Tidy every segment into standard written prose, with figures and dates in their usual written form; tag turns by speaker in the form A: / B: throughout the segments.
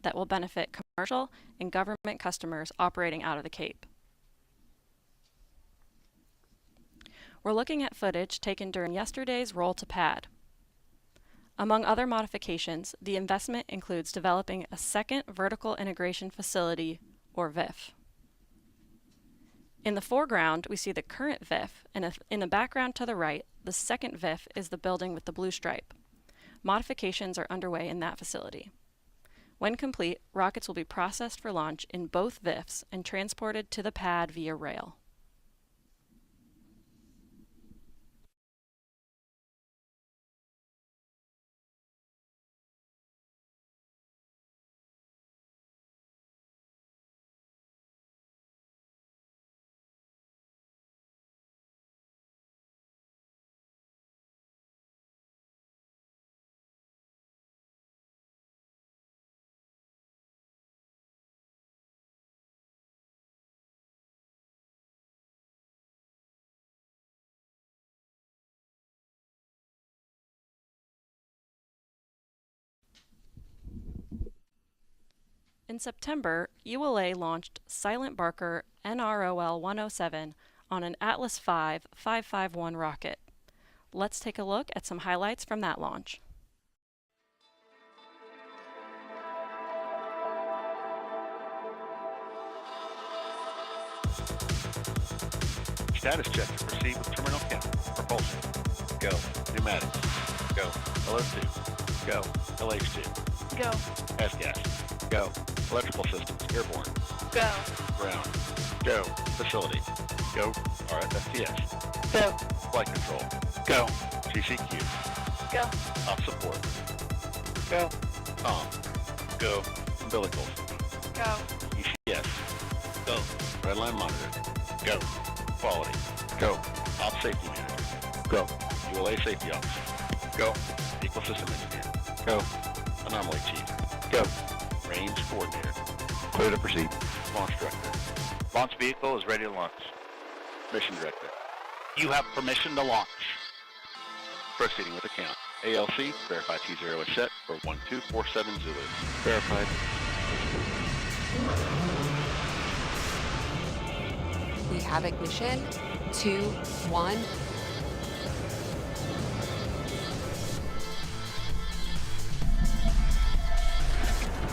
A: that will benefit commercial and government customers operating out of the Cape. We're looking at footage taken during yesterday's roll to pad. Among other modifications, the investment includes developing a second vertical integration facility, or VIF. In the foreground, we see the current VIF, and in the background to the right, the second VIF is the building with the blue stripe. Modifications are underway in that facility. When complete, rockets will be processed for launch in both VIFs and transported to the pad via rail. In September, ULA launched Silent Barker NROL 107 on an Atlas V 551 rocket. Let's take a look at some highlights from that launch.
B: Status check to proceed with terminal count. Propulsion. Go. Pneumatics. Go. LO2. Go. LH2.
C: Go.
B: S-gas. Go. Electrical systems. Airborne.
C: Go.
B: Ground. Go. Facility. Go. RFSTS.
C: Go.
B: Flight control. Go. CCQ.
C: Go.
B: Off support.
C: Go.
B: Com. Go. Umbilicals.
C: Go.
B: ECS. Go. Redline monitor. Go. Quality. Go. Op safety manager. Go. ULA safety officer. Go. Equal system engineer. Go. Anomaly chief. Go. Range coordinator. Clear to proceed. Launch director.
D: Launch vehicle is ready to launch.
B: Mission director.
D: You have permission to launch.
B: Proceeding with the count. ALC, verify T0 is set for 1247 Zulu.
E: Verified.
F: We have ignition, 2, 1.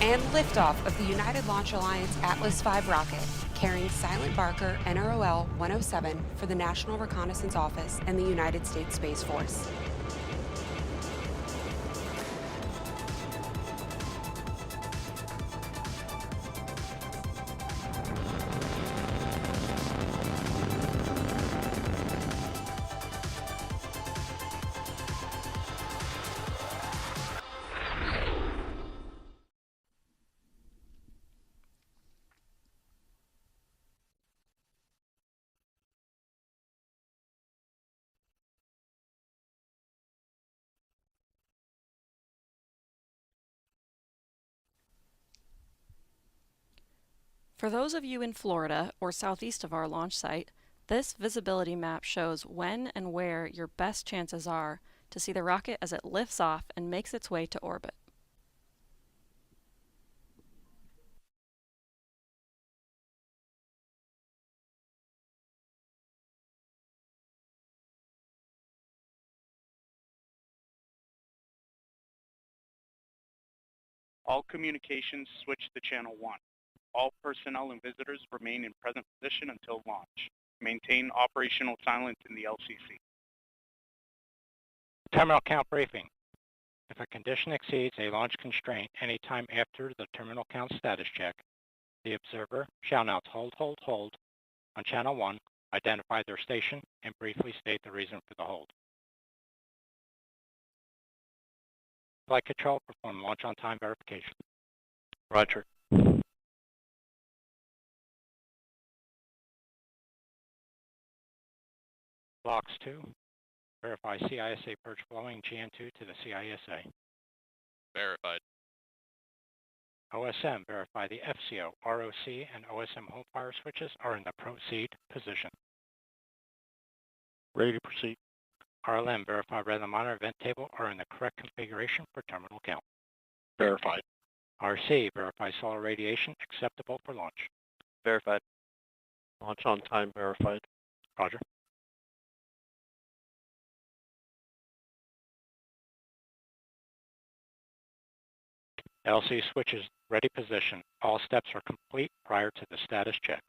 F: And liftoff of the United Launch Alliance Atlas V rocket, carrying Silent Barker NROL 107 for the National Reconnaissance Office and the United States Space Force.
A: For those of you in Florida or southeast of our launch site, this visibility map shows when and where your best chances are to see the rocket as it lifts off and makes its way to orbit.
D: All communications switch to channel 1. All personnel and visitors remain in present position until launch. Maintain operational silence in the LCC.
G: Terminal count briefing. If a condition exceeds a launch constraint anytime after the terminal count status check, the observer shall announce hold on channel 1, identify their station, and briefly state the reason for the hold. Flight control, perform launch on time verification.
E: Roger.
G: Blocks 2, verify CISA purge flowing GN2 to the CISA.
H: Verified.
G: OSM, verify the FCO, ROC, and OSM hold fire switches are in the proceed position.
E: Ready to proceed.
G: RLM, verify red line monitor vent table are in the correct configuration for terminal count.
E: Verified.
G: RC, verify solar radiation acceptable for launch.
E: Verified. Launch on time verified.
G: Roger. LC switches ready position. All steps are complete prior to the status check.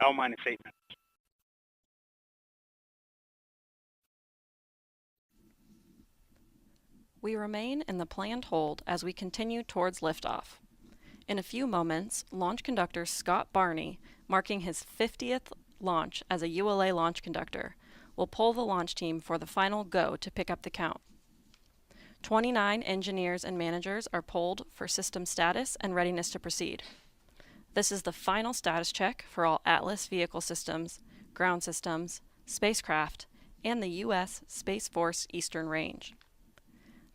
D: L minus 8 minutes.
A: We remain in the planned hold as we continue towards liftoff. In a few moments, launch conductor Scott Barney, marking his 50th launch as a ULA launch conductor, will pull the launch team for the final go to pick up the count. 29 engineers and managers are polled for system status and readiness to proceed. This is the final status check for all Atlas vehicle systems, ground systems, spacecraft, and the U.S. Space Force Eastern Range.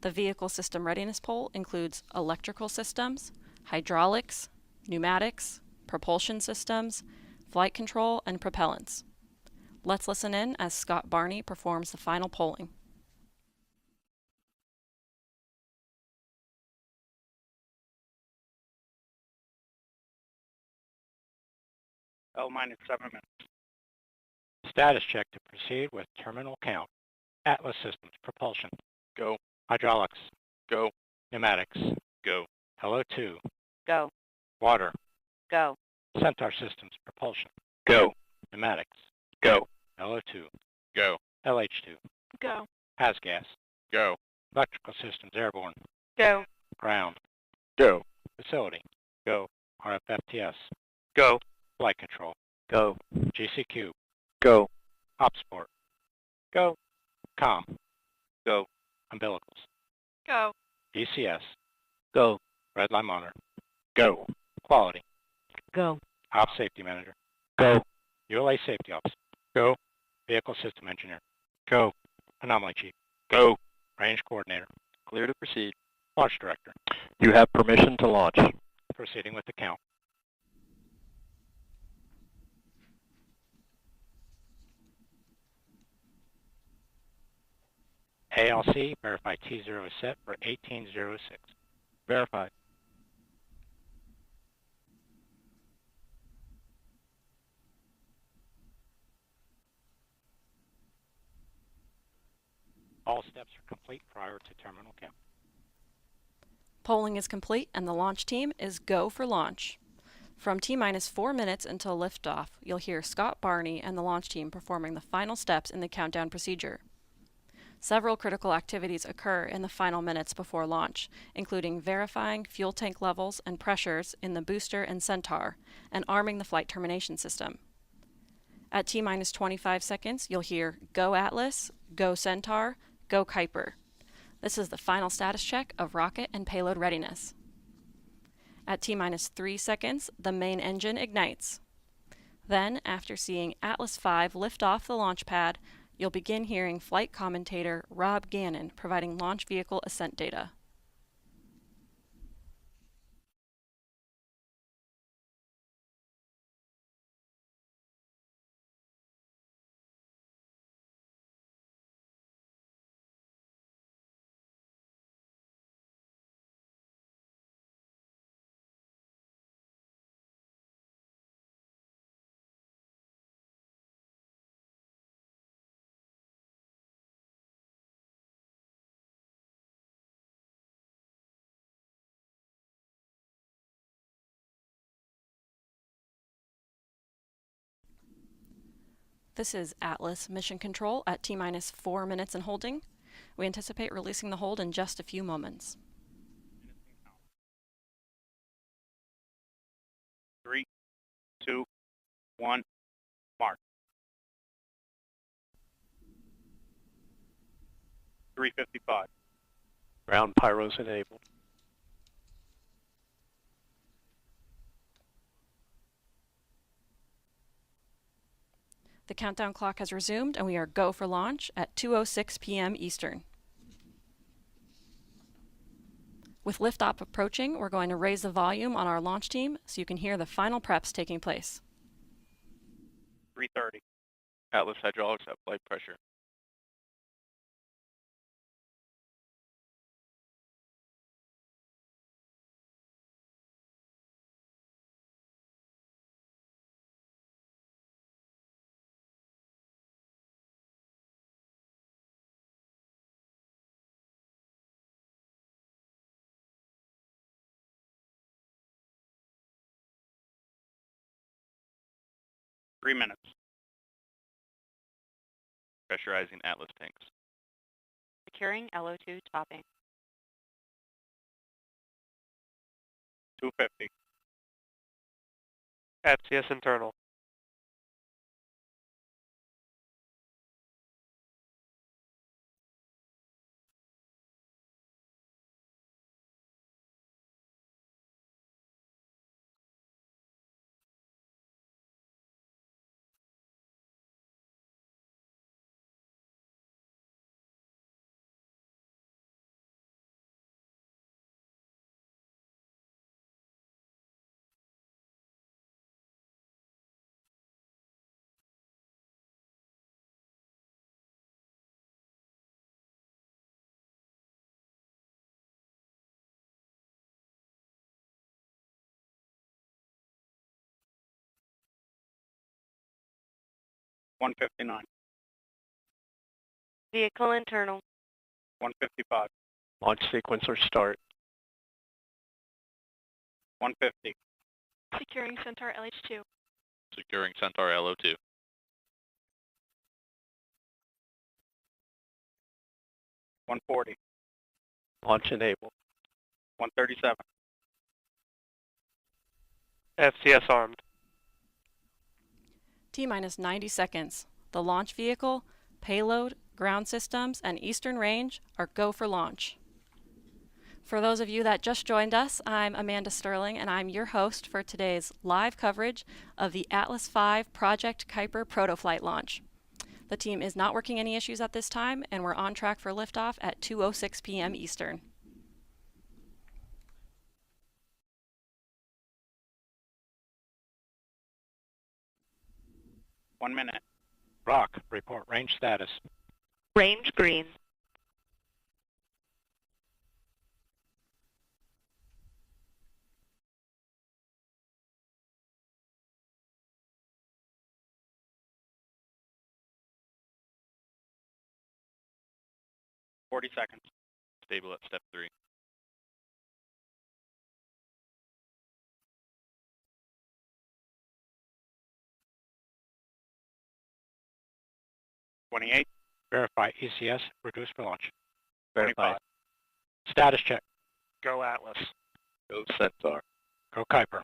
A: The vehicle system readiness poll includes electrical systems, hydraulics, pneumatics, propulsion systems, flight control, and propellants. Let's listen in as Scott Barney performs the final polling.
D: L minus 7 minutes.
G: Status check to proceed with terminal count. Atlas systems, propulsion.
H: Go.
G: Hydraulics.
H: Go.
G: Pneumatics.
H: Go.
G: LO2.
C: Go.
G: Water.
C: Go.
G: Centaur systems, propulsion.
B: Go.
G: Pneumatics.
B: Go.
G: LO2.
H: Go.
G: LH2.
C: Go.
G: HASGAS.
H: Go.
G: Electrical systems, airborne.
C: Go.
G: Ground.
B: Go.
G: Facility. Go. RFFTS.
E: Go.
G: Flight control.
E: Go.
G: GCQ.
E: Go.
G: OpSport. Go. COM.
E: Go.
G: Umbilicals.
C: Go.
G: ECS.
E: Go.
G: Redline monitor.
B: Go.
G: Quality.
C: Go.
G: Op safety manager.
E: Go.
G: ULA safety officer.
E: Go.
G: Vehicle system engineer.
E: Go.
G: Anomaly chief.
B: Go.
G: Range coordinator.
E: Clear to proceed.
G: Launch director.
E: You have permission to launch.
G: Proceeding with the count. ALC, verify T0 is set for 1806.
E: Verified.
G: All steps are complete prior to terminal count.
A: Polling is complete and the launch team is go for launch. From T-minus 4 minutes until liftoff, you'll hear Scott Barney and the launch team performing the final steps in the countdown procedure. Several critical activities occur in the final minutes before launch, including verifying fuel tank levels and pressures in the booster and Centaur, and arming the flight termination system. At T-minus 25 seconds, you'll hear Go Atlas, Go Centaur, Go Kuiper. This is the final status check of rocket and payload readiness. At T-minus 3 seconds, the main engine ignites. Then, after seeing Atlas V lift off the launch pad, you'll begin hearing flight commentator Rob Gannon providing launch vehicle ascent data. This is Atlas Mission Control at T-minus 4 minutes and holding. We anticipate releasing the hold in just a few moments.
D: 3, 2, 1, mark. 3:55.
E: Ground pyros enabled.
A: The countdown clock has resumed and we are go for launch at 2:06 p.m. Eastern. With liftoff approaching, we're going to raise the volume on our launch team so you can hear the final preps taking place.
D: 3:30.
H: Atlas hydraulics at flight pressure.
D: Three minutes.
H: Pressurizing Atlas tanks.
C: Securing LO2 topping.
D: 2:50.
E: FCS internal.
D: One 1:59.
C: Vehicle internal.
D: 1:55.
E: Launch sequencer start.
D: 1:50.
C: Securing Centaur LH2.
H: Securing Centaur LO2.
D: 1:40.
E: Launch enabled.
D: 1:37.
E: FCS armed.
A: T-minus 90 seconds. The launch vehicle, payload, ground systems, and Eastern Range are go for launch. For those of you that just joined us, I'm Amanda Sterling, and I'm your host for today's live coverage of the Atlas V Project Kuiper protoflight launch. The team is not working any issues at this time, and we're on track for liftoff at 2:06 p.m. Eastern.
D: One minute.
G: Rock, report range status.
C: Range green.
D: Forty seconds.
H: Stable at step 3.
D: 28.
G: Verify ECS reduced for launch.
E: Verify.
D: 25.
G: Status check.
E: Go Atlas.
B: Go Centaur.
G: Go Kuiper.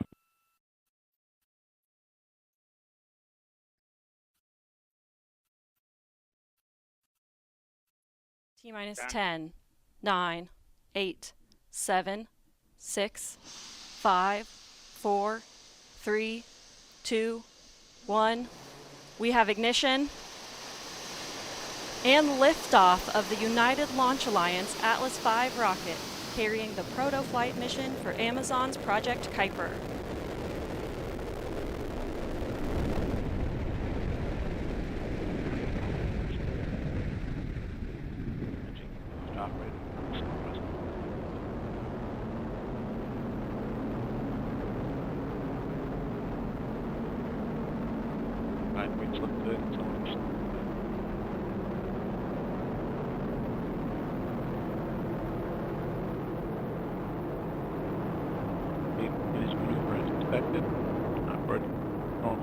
A: T-minus
D: Done.
A: 10, 9, 8, 7, 6, 5, 4, 3, 2, 1. We have ignition and liftoff of the United Launch Alliance Atlas V rocket, carrying the proto-flight mission for Amazon's Project Kuiper.
E: Right, we look good. Is maneuver as expected. Not ready. Oh.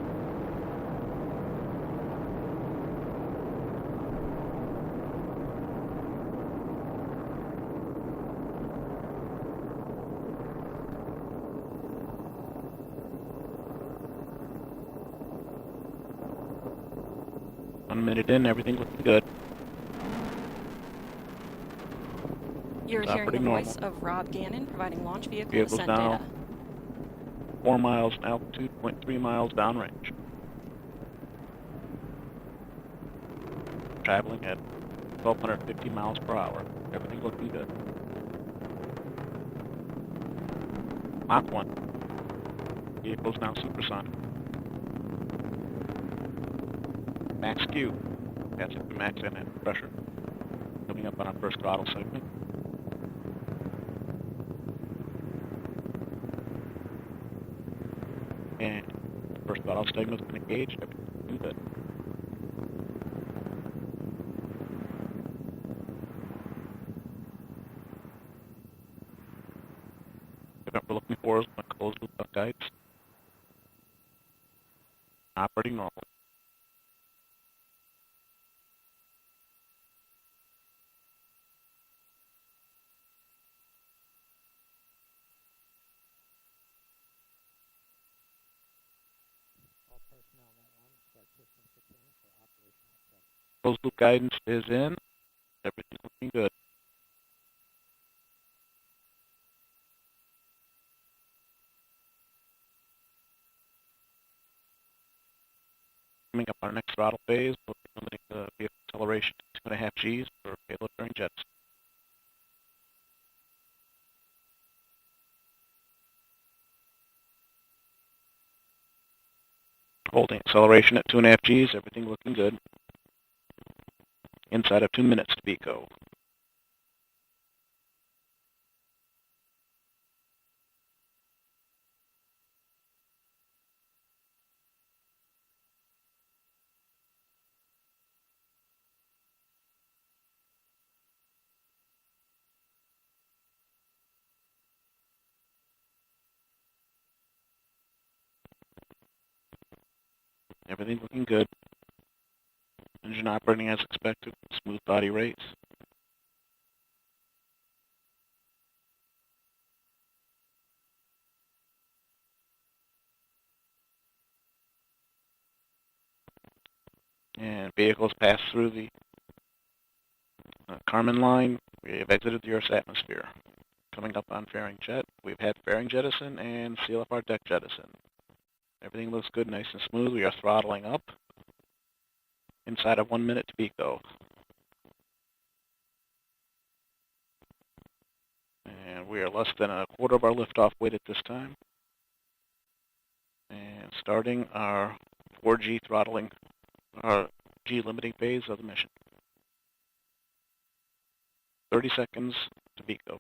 E: One minute in, everything looking good.
A: You're
B: It's
A: hearing the
B: operating
A: voice
B: normal.
A: of Rob Gannon providing launch vehicle
B: Vehicle's
A: descent
B: now
A: data.
B: 4 miles in altitude, 0.3 miles downrange. Traveling at 1,250 miles per hour. Everything looking good. Mach 1. Vehicle's now supersonic. Max Q. That's it, max in and pressure. Coming up on our first throttle segment. And the first throttle segment's been engaged. Everything's looking good. What we're looking for is my closed loop left guides. Operating normal.
G: All personnel net 1, start system securing for operational check.
B: Closed loop guidance is in. Everything's looking good. Coming up on our next throttle phase, we'll be limiting the vehicle acceleration to 2.5 Gs for payload bearing jets. Holding acceleration at 2.5 Gs, everything looking good. Inside of 2 minutes to BECO. Everything looking good. Engine operating as expected. Smooth body rates. And vehicles pass through the Kármán line. We have exited the Earth's atmosphere. Coming up on fairing jet, we've had fairing jettison and CLFR deck jettison. Everything looks good, nice and smooth. We are throttling up. Inside of 1 minute to BECO. And we are less than a quarter of our liftoff weight at this time. And starting our 4G throttling, our G limiting phase of the mission. 30 seconds to BECO.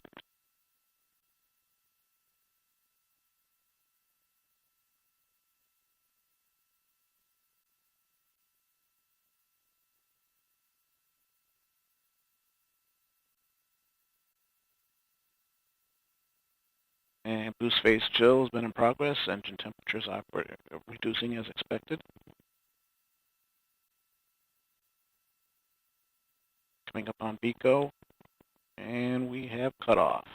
B: And boost phase chill has been in progress. Engine temperatures reducing as expected. Coming up on BECO, and we have cutoff.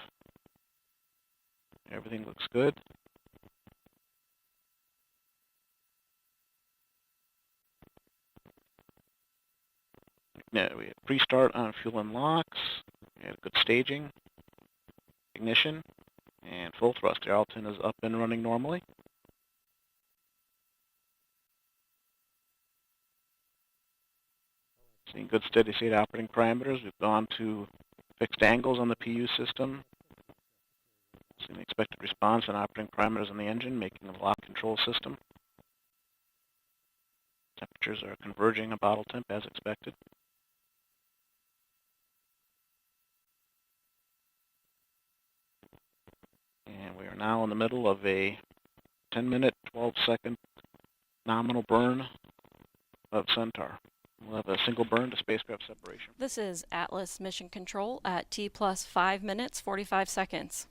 B: Everything looks good. Yeah, we had pre-start on fuel and locks. We had good staging, ignition, and full thrust. The Arlton is up and running normally. Seeing good steady state operating parameters. We've gone to fixed angles on the PU system. Seeing the expected response and operating parameters on the engine, making the lock control system. Temperatures are converging on bottle temp as expected. And we are now in the middle of a 10-minute, 12-second nominal burn of Centaur. We'll have a single burn to spacecraft separation.
A: This is Atlas Mission Control at T plus 5 minutes, 45 seconds.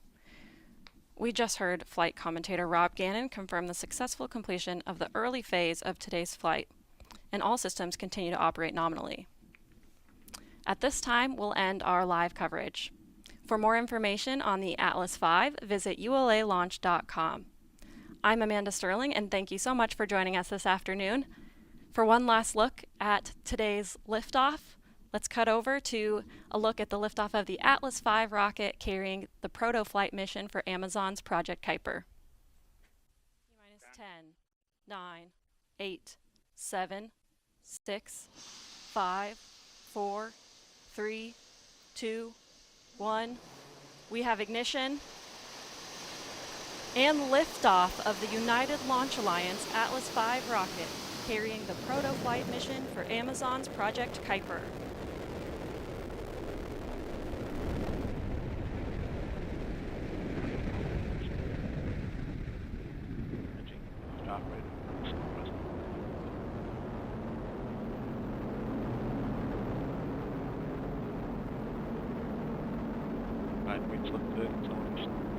A: We just heard flight commentator Rob Gannon confirm the successful completion of the early phase of today's flight, and all systems continue to operate nominally. At this time, we'll end our live coverage. For more information on the Atlas V, visit ulalaunch.com. I'm Amanda Sterling, and thank you so much for joining us this afternoon. For one last look at today's liftoff, Let's cut over to a look at the liftoff of the Atlas V rocket carrying the proto-flight mission for Amazon's Project Kuiper. Minus 10, 9, 8, 7, 6, 5, 4, 3, 2, 1. We have ignition and liftoff of the United Launch Alliance Atlas V rocket carrying the proto-flight mission for Amazon's Project Kuiper.
H: Weights look good. Acceleration.